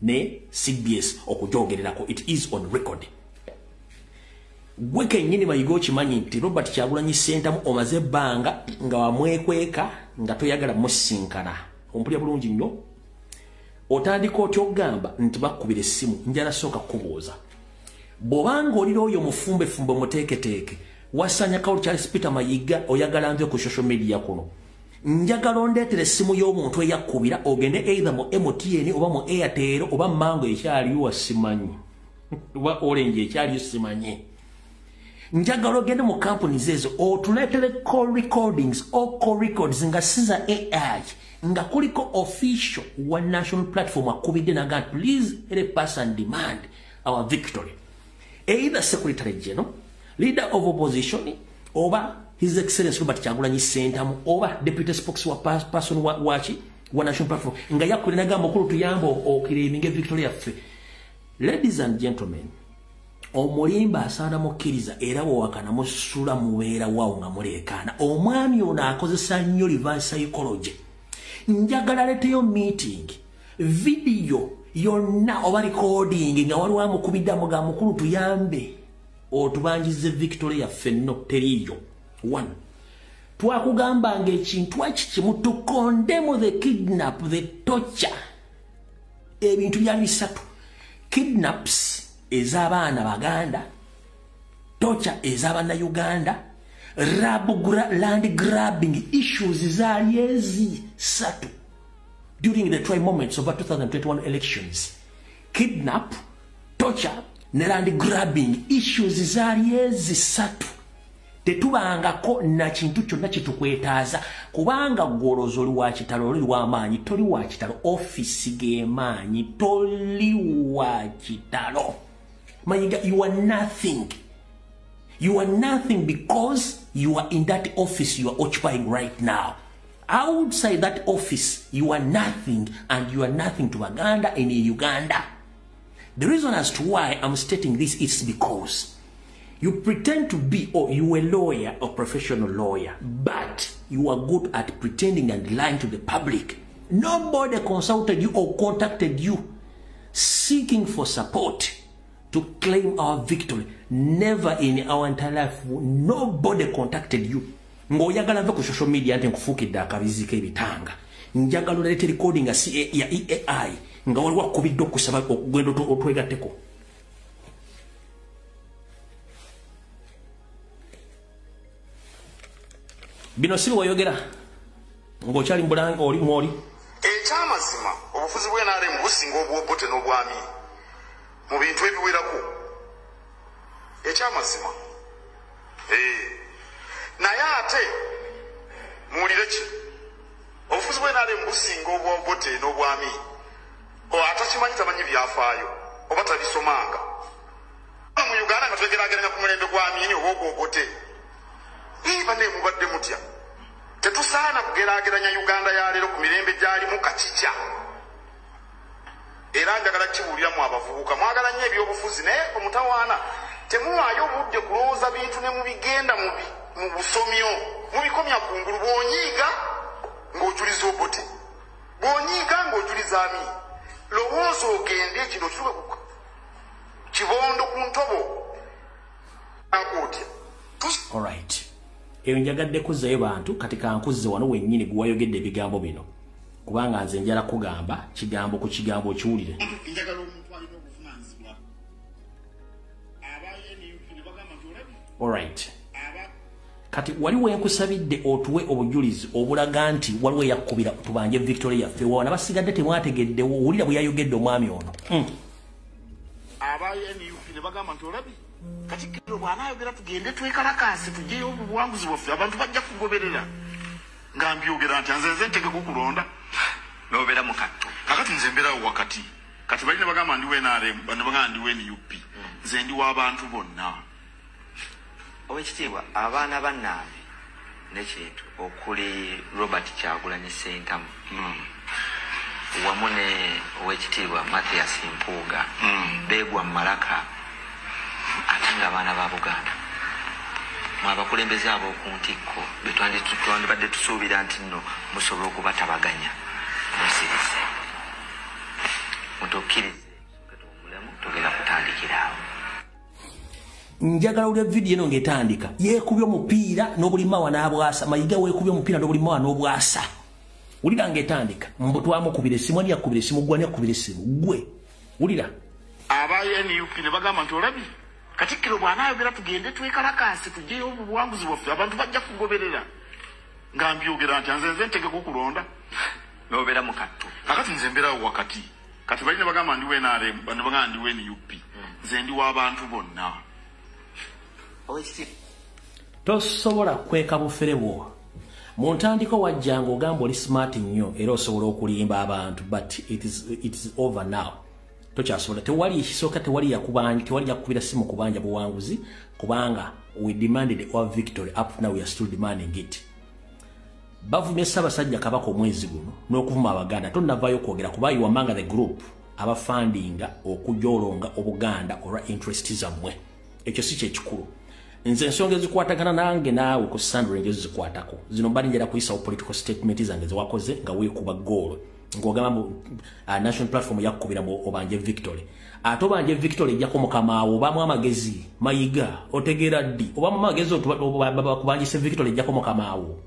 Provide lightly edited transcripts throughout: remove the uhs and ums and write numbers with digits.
ne CBS okujogererako. It is on record. Gweke nyini bayigo kimanyi nti Robert Kyagulanyi Ssentamu omaze banga nga wamwekweka nga toyagala musinkana. Ompulya bulungi nnyo. Otandika otyogamba nti bakubira essimu njala sooka kubuuza. Bw'obanga olira oyo mufumbe muteeketeeke wasanya Kaulu Charles Peter Mayiga oyagala nve ku social media kuno. Njagala ondeetere essimu y'omuntu eyakubira ogende either mu MTN oba mu Airtel oba Mango ekyaliyo wasimanyi. Oba Orange ekyaliyo simanyi. Njagala ogende mu companies ezo otuleetere call recordings or call records nga siza AI nga kuliko official one national platform akubidde naga please help us and demand our victory. Either Secretary General, Leader of Opposition, over His Excellency Robert Kyagulanyi Ssentamu, over Deputy Spokesperson Wachi, one national platform. Nga yakulinaga mukulu tuyambo okiriminge victory yaffe. Ladies and gentlemen, omulimba asaana mukkiriza era bw'owakana musula mubeera waawo nga muleekaana. Omwami ono akozesa nnyo reverse psychology. Njagala leteyo meeting, video yonna oba recording nga waliwo amukubiddamu ga mukulu tuyambe otubanjize victory yaffe nno teriiyo. 1. Twakugambanga ekintu ekikimu to condemn the kidnap, the torture. Ebintu byali bisatu. Kidnaps ez'abaana Baganda, torture ez'abaana Uganda, land grabbing issues zaali ezisatu during the try moments of the 2021 elections. Kidnap, torture, ne land grabbing issues zaali ezisatu. Tetubangako na kintu kyonna kitukwetaaza kubanga gwolozo oli wa kitalo oli wa maanyi toli wa kitalo office geemaanyi toli wa kitalo. Mayiga, you are nothing. You are nothing because you are in that office you are occupying right now. Outside that office, you are nothing, and you are nothing to Baganda and in Uganda. The reason as to why I'm stating this is because you pretend to be, or you a lawyer or professional lawyer, but you are good at pretending and lying to the public. Nobody consulted you or contacted you seeking for support to claim our victory. Never in our entire life, nobody contacted you. Ngoyagala nve ku social media ante nkufuukidde akabizi k'ebitanga. Njagala olete recording ya AI nga waliwo akubidde okusaba okugenda otwegatteko. Bino si wayogera ng'okyali mbulanga oli mwoli. Ekyamazima obufuzi bw'NRM businga obw'obote n'obwami mu bintu ebiwerako. Ekyamazima naye ate muwulire ki obufuzi bw'NRM businga obw'obote n'obwami atakimanyi tamanyi byafaayo oba tabisomanga. Mu Uganda nga twegeraageranya ku mulembe gw'Amin oba ogw'obote bane mubadde mutya. Tetusaana kugeraageranya Uganda ya leero ku mirembe gyalimu kakikya. Era njagala kibuuliramu abavubuka mwagala nnyo ebyobufuzi naye omutawaana temuwaayo obudde kulowooza bintu ne mubigenda mu busomyo mubikomya kungulu bw'onyiiga ng'ojuliza obote bw'onyiiga ng'ojuliza Amin. Lowooza ogende kino kiruke ku kibondo ku ntobo ankootya. All right. Eyo njagadde kuzzayo bantu kati kankuzze wano wennyini gwe wayogedde ebigambo bino kubanga nze njala kugamba kigambo ku kigambo okiwulire. Njagala omuntu alina obuvunaanyizibwa abayeni ne bagamba nti olabi. All right. Kati waliwo enkusabidde otuwe obujulizi obulaga nti waliwo yakubira tubanje victory yaffe wana basigadde temwategedde owulira bwe yayogedde omwami ono. Abayeni ne bagamba nti olabi. Katikkiro bw'anaayogera tugende twekalakaasi tuggyeyo obuwanguzi bwaffe abantu bajja kugoberera nga mbyogera nti nze nteke kukulonda n'obeera mu katto. Kakati nze mbeerawo wakati kati balina bagamba ndi NRM bano bagamba ndi NUP nze ndi w'abantu bonna. Owekitiibwa abaana bannange n'ekintu okuli Robert Kyagulanyi Ssentamu wamu ne owekitiibwa Mathias Mpuuga beegwa mu malaka ate ng'abaana ba Buganda mwe abakulembeze ab'oku ntikko be twandibadde tusuubira nti nno musobola okubatabaganya musirize. mutukkirize omulemu tugenda kutandikirawo. Njagala ule video eno ng'etandika yeekubye omupiira n'obulimawa n'abwasa. Mayiga weekubye omupiira n'obulimawa n'obwasa. Wulira ng'etandika mbu twamukubira essimu ani yakubira essimu gwe ani yakubira essimu gwe. Wulira aba NUP ne bagamba nti olabi Katikkiro bw'anaayogera tugende twekalakaasi tuggyeyo obuwanguzi bwaffe abantu bajja kugoberera nga mbyogera nti nze ntegeka okulonda n'obeera mu kattu. kakati nze mbeerawo wakati kati balina bagamba ndi NRM bano bagamba ndi NUP nze ndi w'abantu bonna. Tosobola kweka bufere bwo. Mu ntandiko wajjanga ogamba oli smart nnyo era osobola okulimba abantu but it is over now. Tochasobola tewali ekisooka tewali yakubanja tewali yakubira simu kubanja buwanguzi kubanga we demanded our victory up now we are still demanding it. Bavumye Ssaabasajja Kabaka omwezi guno n'okuvuma Abaganda tonnavaayo kwogera kuba you among the group aba fundinga okujolonga Obuganda olwa interest zammwe. Ekyo si kyekikulu. Nze ensonga ezikwatagana nange naawe ku Sandra ngezo zikwatako zino mbali njera kuyisa political statement zange zewakoze nga weekuba goal ng'ogamba national platform yakukubira mu obanje victory ate obanje victory ejjako mukama awo obamu amagezi Mayiga otegeera ddi obamu amagezi okubanjise victory ejjako mukama awo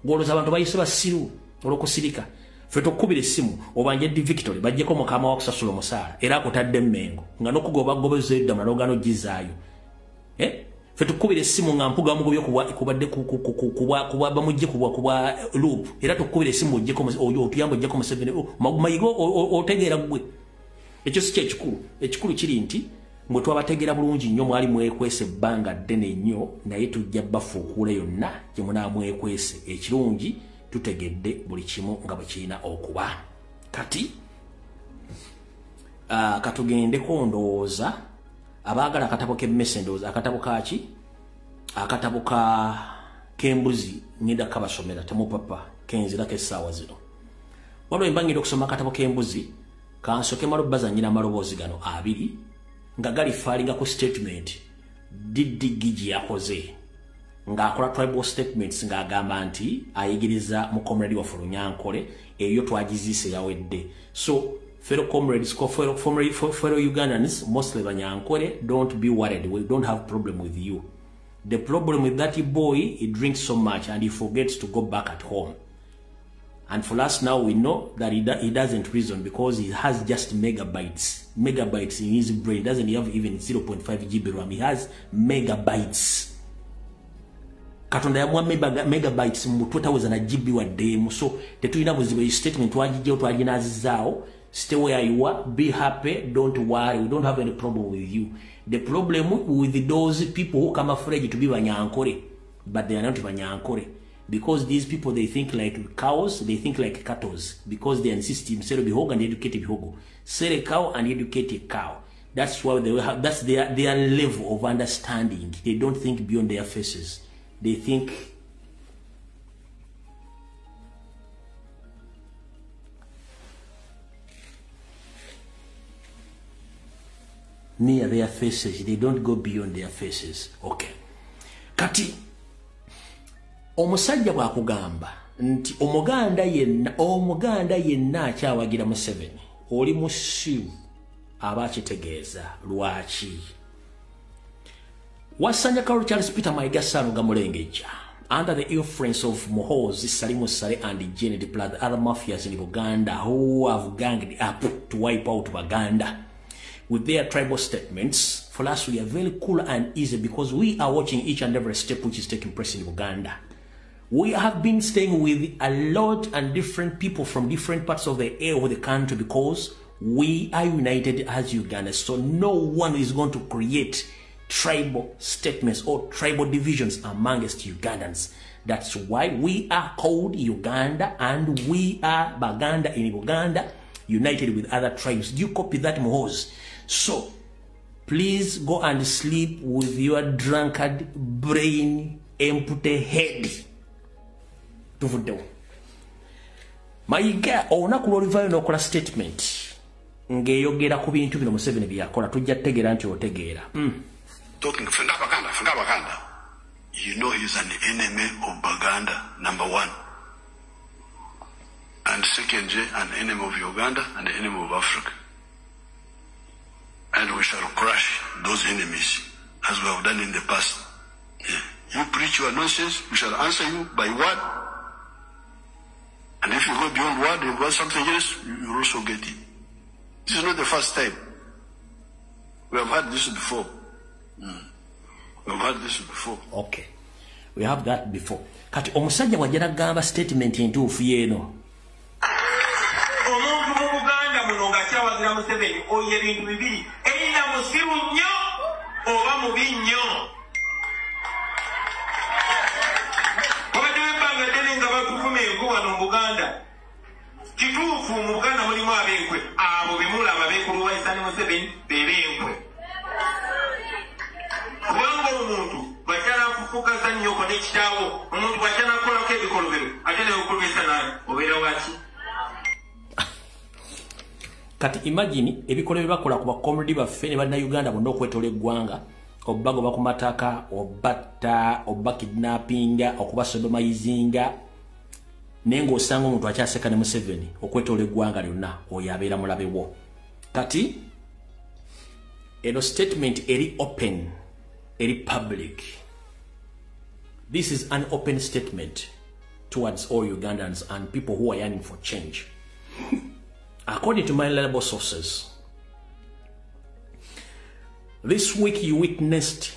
ng'olowooza abantu bayise basiru olw'okusirika ffe tokkubira essimu obanje di victory bajjeko mukama wakusasula omusaala era akutadde emmengo nga n'okugobagobeza edda mulaloga n'ogizaayo Fetu kubire simu nga mpuga mugubyo kubadde kuba bamujje kuba loop era tukubire simu ojje ko otuyambo ojje ko 7 Mayiga otegeera gwe ekyo si ekikulu kiri nti mwe twabategeera bulungi nnyo mwali mwekwese banga ddene nnyo naye tujja bafuukula yonna gye munaamwekwese ekirungi tutegedde buli kimu nga bwe kirina okuba kati katugendeko ndowooza abagala akatabo ke messengers akatabo kachi akatabo ka kembuzi nida kabasomera temupapa kenzira ke sawa zino walo embangiro kusoma akatabo kembuzi kansoke marubaza nyina marobozi gano abiri nga gali falinga ku statement diddi giji yakoze nga akola tribal statements nga agamba nti ayigiriza mu comrade wa Fulunyankole eyo twagizise yawedde so fellow comrades, fellow Ugandans, mostly Banyankole, don't be worried. We don't have problem with you. The problem with that boy, he drinks so much and he forgets to go back at home. And for us now, we know that he doesn't reason because he has just megabytes in his brain. Doesn't have even 0.5 GB RAM. He has megabytes. Katonda ya megabytes mutweta wezana GB wa demu. So, tetulina buzibu statement wajije twajinazizao. Stay where you are, be happy, don't worry, we don't have any problem with you. The problem with those people who come afraid to be Banyankole, but they are not Banyankole. Because these people, they think like cows, they think like cattle. Because they insist sell bihogo and educate bihogo. Sell a cow and educate a cow. That's why they have, that's their level of understanding. They don't think beyond their faces. They think near their faces. They don't go beyond their faces. Okay. Kati omusajja bwakugamba nti omuganda yenna akyawagira Museveni oli musiru aba kitegeeza lwaki wasanya Karol Charles Peter Mayiga Ssaruga Mulengeja under the influence of Muhoozi Salimu Sale and Janet plus other mafias in Uganda who have ganged up to wipe out Baganda with their tribal statements. For us, we are very cool and easy because we are watching each and every step which is taking place in Uganda. We have been staying with a lot and different people from different parts of the air of the country because we are united as Uganda. So no one is going to create tribal statements or tribal divisions amongst Ugandans. That's why we are called Uganda and we are Baganda in Uganda, united with other tribes. Do you copy that, Muhoozi? So, please go and sleep with your drunkard brain, empty head. Tuvudewo. Mayiga olunaku lw'oluvaayo n'okola statement ng'eyogera ku bintu bino Museveni byakola tujja tegeera nti otegeera. Talking Baganda. You know he's an enemy of Baganda, number one. And secondly, an enemy of Uganda and an enemy of Africa. shall crush those enemies as we have done in the past. Yeah. You preach your nonsense, we shall answer you by word. And if you go beyond word and want something else, you will also get it. This is not the first time. We have had this before. We have had this before. Okay. We have that before. Kati omusajja wajjana gamba statement entuufu yeeno. Omuntu mu Buganda muno nga kyawagira Museveni oyo ebintu bibiri. Erina musiru nnyo oba mubi nnyo. Obadde webbanga ddene nga bakukuma enku wano mu Buganda. Kituufu mu Buganda mulimu ab'enkwe. Abo be mulaba beekuluwaisa ne Museveni be b'enkwe. Kubanga omuntu bw'akyala kufukaza nnyo ko n'ekitaawo omuntu bw'akyala kukolako ebikolobero ate ne bukulumisa naye obeera waki. Kati imagine ebikolobero bakola ku bakomredi baffe ne bannayuganda bonna okwetoola eggwanga okubagoba ku mataka obatta oba kidnappinga okubasodomayizinga naye ng'osanga omuntu akyaseka ne Museveni okwetoola eggwanga lyonna oyo abeera mulabe wo. Kati eno statement eri open eri public. This is an open statement towards all Ugandans and people who are yearning for change. According to my reliable sources, this week you witnessed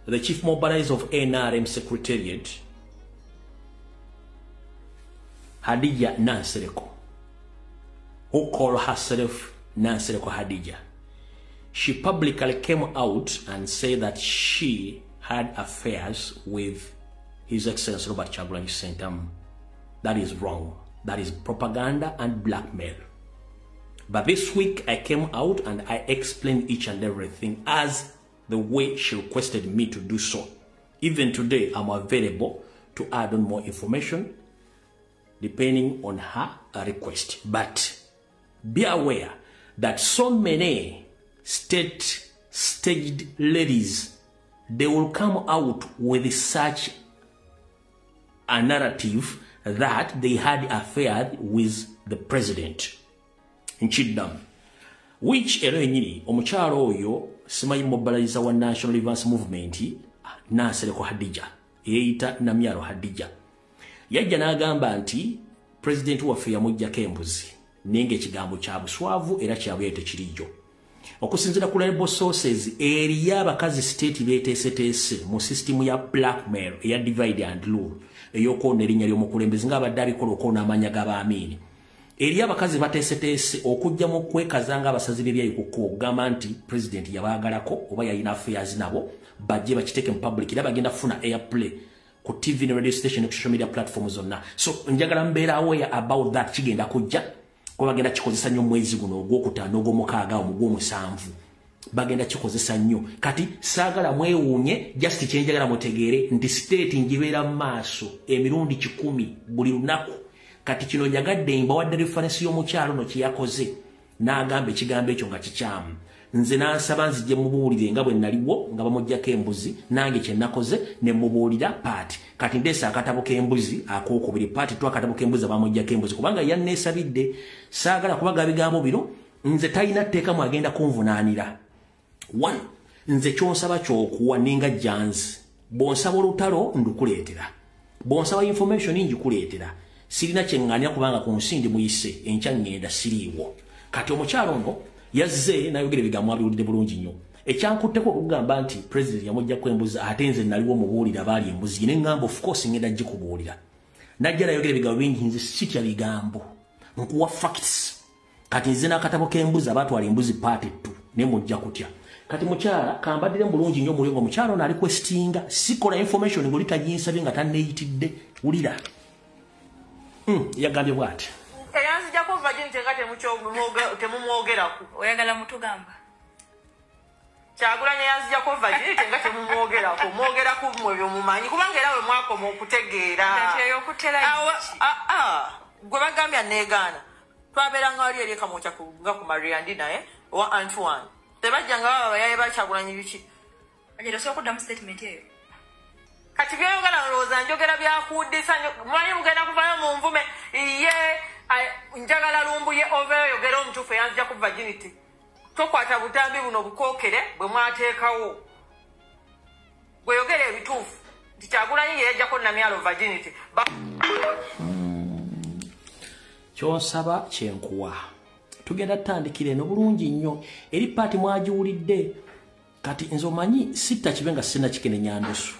the chief mobilizer of NRM Secretariat, Hadija Nansereko, who called herself Nansereko Hadija. She publicly came out and said that she had affairs with His Excellency Robert Kyagulanyi Ssentamu. That is wrong. That is propaganda and blackmail. But this week I came out and I explained each and everything as the way she requested me to do so. Even today I'm available to add on more information depending on her request. But be aware that so many state-staged ladies, they will come out with such a narrative that they had affair with the president in Chidam, which erenyini omukyalo oyo simanyi mobilizer wa National Advance Movement Nansereko Hadija eyita Namyalo Hadija yajja n'agamba nti president waffe yamuggyako embuzi nenge ekigambo kya buswavu era kyabuyete kirijo. Okusinzira ku reliable sources eriya abakazi state beteeseteese mu system ya blackmail eya divide and rule ey'okwona erinnya ly'omukulembeze ng'abadde abikola okwona amanya g'abaamiini. Eriya abakazi bateeseteese okujja mu kwekaza ng'abasazi b'ebyayikuku okugamba nti president yabaagalako oba yalina affairs nabo bajje bakiteeke mu public era bagenda kufuna airplay ku TV ne radio station ne social media platforms zonna. So njagala mbeera aware about that kigenda kujja ko bagenda kikozesa nnyo mwezi guno ogwokutaano ogw'omukaaga ogw'omusanvu bagenda kikozesa nnyo. Kati saagala mwewuunye just kyenjagala mutegeere nti state njibeera mu maaso emirundi 10 buli lunaku. Kati kino njagadde mbawadde reference y'omukyalo no kyeyakoze n'agamba ekigambo ekyo nga kikyamu. Nze n'ansaba nzije mubuulire nga bwe naliwo nga bamuggyako embuzi nange kye nakoze ne mubuulira paati. Kati ndeesa akatabo k'embuzi akookubiri paati tu akatabo k'embuzi abamuggyako embuzi kubanga yanneesabidde saagala kubaga bigambo bino nze talina tteeka mwagenda kunvunaanira. One, nze kyonsaba ky'okuwa ninga janzi bw'onsaba olutalo ndukuleetera bw'onsaba information njikuleetera sirina kyeŋŋanira kubanga ku nsi ndi muyise enkya ŋŋenda siriiwo. Kati omukyalo ono yazze n'ayogera ebigambo abiwulidde bulungi nnyo. Ekyankutteko okugamba nti president yamuggyako embuzi ate nze naliwo mubuulira baali embuzi ne ŋŋamba of course ngenda gikubuulira. Najja n'ayogera ebigambo bingi nze sitya bigambo nkuwa facts. Kati nze n'akatabo k'embuzi abaatwala embuzi paati tu ne mujja kutya. Kati mukyala kambaddire bulungi nnyo mulingo mukyala ono ali questinga sikola information ng'oli taginsabye nga tanneeyitidde wulira. Yagambye bw'ati. Eyanzijjako virginity nga temumwogerako. Oyagala mutugamba? Kyagulanyi eyanzijjako virginity nga temumwogerako. Mwogerako mmwe byomumanyi kubanga era bwe mwakoma okutegeera. Gwe bagambye anneegaana. Twabeera nga wali eri ekamwokya nga ku Mariandi naye owa Antoine. Tebajja nga baba bayaye ba Kyagulanyi biki. Ajja osobola okuddamu statement eyo. Kati byayogera ndowooza njogera byakuddisa mwanyi mugenda kuvayo mu nvume ye njagala lumbu ye over yogera omutuufu eyanzija ku virginity. tokwata butambi buno bukookere bwe mwateekawo bweyogera ebituufu nti Kyagulanyi yeyajjako Namyalo virginity kyonsaba kyenkuwa tugenda tutandikira eno bulungi nnyo eri paati mwagiwulidde kati nze omanyi sitta kibe nga sina kikenenya ndusu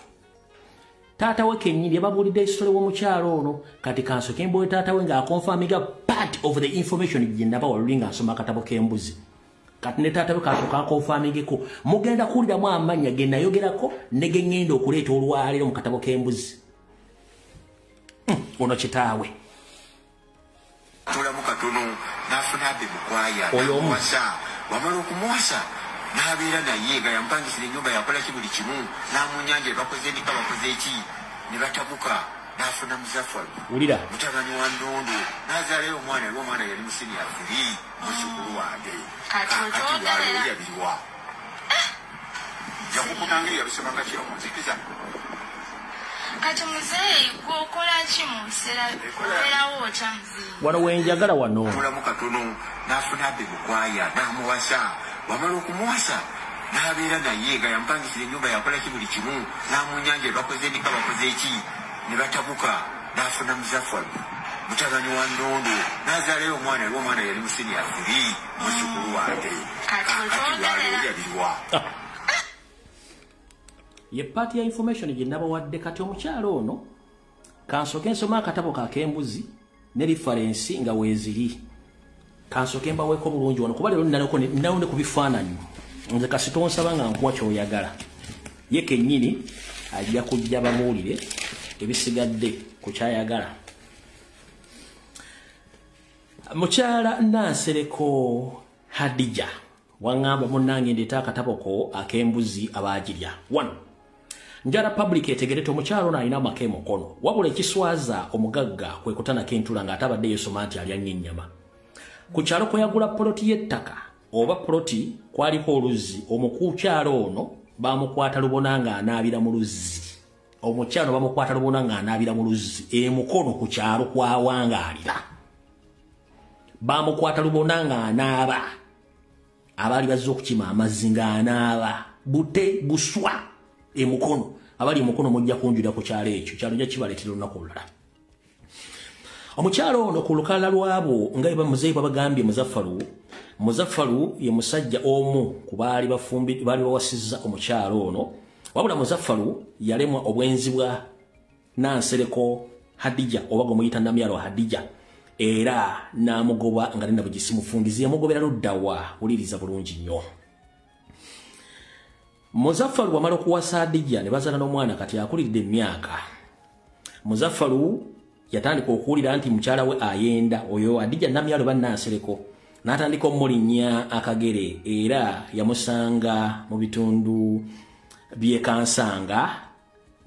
taata we kennyini yababuulidde ekisole w'omukyalo ono kati kansoke mbowe taata we ng'akonfamiga part of the information gye ndaba waluli nga nsoma akatabo k'embuzi kati ne taata we kasooka akonfamingeko mugenda kuwuliramu amannya ge nayogerako ne ge ŋŋenda okuleeta olwaleero mu katabo k'embuzi ono kitaawe tulamu katono n'afuna abbe mukwaya n'amuwasa wamala okumuwasa n'abeera naye nga yampangisira ennyumba yakolaki buli kimu n'amunyanja bakoze ndika bakoze eki ne batabuka n'afuna Muzaffaru wulira mutabani wa Ndondo n'azaalayo omwana era omwana yali musini afiri muzzukulu wange kati waliwo yakukutangiri yabisomanga kiro munzikiza kati muzeeyi gwokola ki mu biseera obeerawo otya muzeeyi wano wenjagala wano tulamu katono n'afuna abbe mukwaya n'amuwasa wamala okumuwasa n'abeera naye nga yampangisira ennyumba yakolaki buli kimu n'amunyanja bakoze ndika bakoze eki ne batabuka n'afuna Muzaffaru mutabani wa Ndondo n'azaalayo omwana era omwana yali musini afiri muzzukulu wange kati waliwo yabiriwa ye paati ya information gye nabawadde kati omukyalo ono kansoke nsoma akatabo kak'embuzi ne referensi nga weeziri kansoke mbaweeko bulungi wano kuba leero nnalonde ku bifaananyi nze kasitonsaba nga nkuwa kyoyagala ye kennyini ajja kujja bamuwulire ebisigadde ku kyayagala mukyala Nansereko Hadija waŋŋamba munnange ndeeta akatabo ko ak'embuzi abaagirya wano njala public etegerete omukyalo ono alina amaka emukono wabula ekiswaza omugagga kwe kutanako entula ng'atabadde yeesoma nti alya nnyo ennyama ku kyalo kwe yagula poloti y'ettaka oba poloti kwaliko oluzzi omukukyalo ono bamukwata lubona ng'anaabira mu luzzi omukyalo bamukwata lubona ng'anaabira mu luzzi emukono ku kyalo kwawangaalira bamukwata lubona ng'anaaba abaali bazze okukima amazzi ng'anaaba bute buswa emukono abali emukono mujja kunjulira ku kyalo ekyo kyalo nja kibaleetera olunaku olulala omukyalo ono ku lukalala lwabo nga muzeeyi babagambye Muzaffaru ye musajja omu ku baali bawasizza omukyalo ono wabula Muzaffaru yalemwa obwenzi bwa Nansereko Hadija oba gomuyita Namyalo Hadija era n'amugoba nga nina bugisi mufundizi yamugobera luddawa wuliriza bulungi nnyo Muzaffaru wamala okuwasa Hadija ne bazaala n'omwana kati akulidde emyaka Muzaffaru yatandika okuwulira nti mukyala we ayenda oyo Hadija Namyalo Nansereko n'atandika omulinnya akagere era yamusanga mu bitundu by'e Kansanga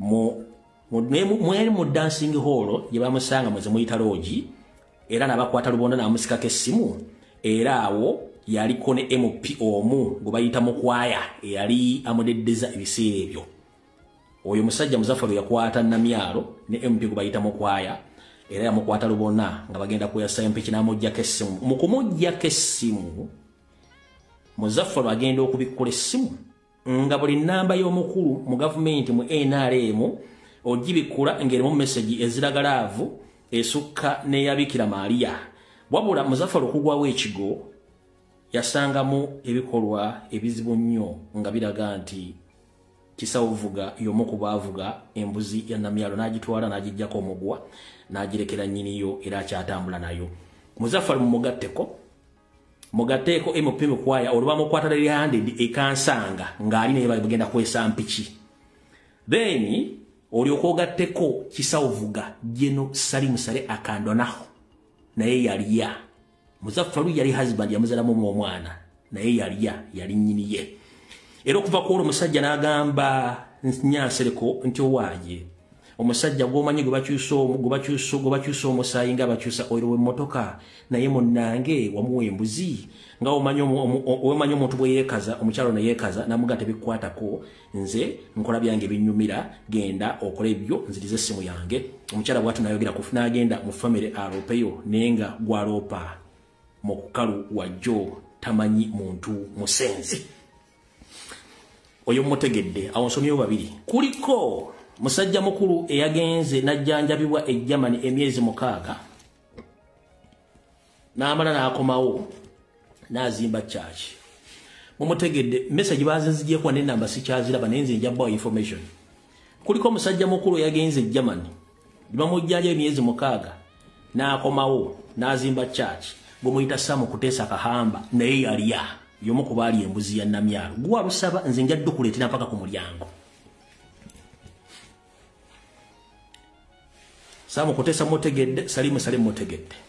mweri mu dancing hall gye bamusanga mweze muyita loogi era n'abakwata lubonda n'amusikako essimu era awo yaliko ne MP omu gwe bayita mukwaya eyali amudeddeza ebiseera ebyo oyo musajja Muzaffaru yakwata Namyalo ne MP gwe bayita mukwaya era yamukwata lubona nga bagenda kuyasa MP n'amuggyako essimu mu kumuggyako essimu Muzaffaru agenda okubikkula essimu nga buli nnamba y'omukulu mu gavumenti mu NRM ogibikkula ng'erimu message eziraga laavu esukka n'eyabikira Maria wabula Muzaffaru okugwawo ekigo yasangamu ebikolwa ebizibu nnyo nga biraga nti Kisawuvuga y'omu ku baavuga embuzi ya Namyalo n'agitwala n'agijjako omugwa n'agirekera nnyiniyo era akyatambula nayo Muzaffaru mugatteeko MP mukwaya olwo bamukwata 100 e Kansanga ng'ali naye bagenda kwesa mpiki then olyoka ogatteko Kisawuvuga Jeno Salimu Sale akandonaho naye yaliya Muzaffaru yali husband yamuzaalamu omwana naye yali nnyiniye era okuva ku olwo omusajja n'agamba Nansereko nti owaaye omusajja gwomanyi gwe bakyusa omusaayi nga bakyusa oil w'emmotoka naye munnange wamuwa embuzi nga omanyi omuntu bwe yeekaza omukyalo ne yeekaza namuga tebikwatako nze nkola byange binnyumira genda okola ebyo nziriza essimu yange omukyala bwatu nayogera n'agenda mu family aropeyo naye nga gwaloopa mu kukalu wajjo tamanyi muntu musenzi oyo mutegedde awo nsomyeyo babiri kuliko musajja mukulu eyagenze najjanjabibwa e Germany emyezi 6 n'amala n'akomawo n'azimba church mumutegedde message bazinzije kwa namba sikyaziraba nenze njabwa information kuliko musajja mukulu eyagenze e Germany bamujjanja emyezi 6 n'akomawo n'azimba church gumuyita Samu Kutesa Kahamba naye yaliya yomu kubali embuzi ya namyalo gwa lusaba nze njaddu kuleetera mpaka ku mulyango Samu Kutesa mutegedde Salimu mutegedde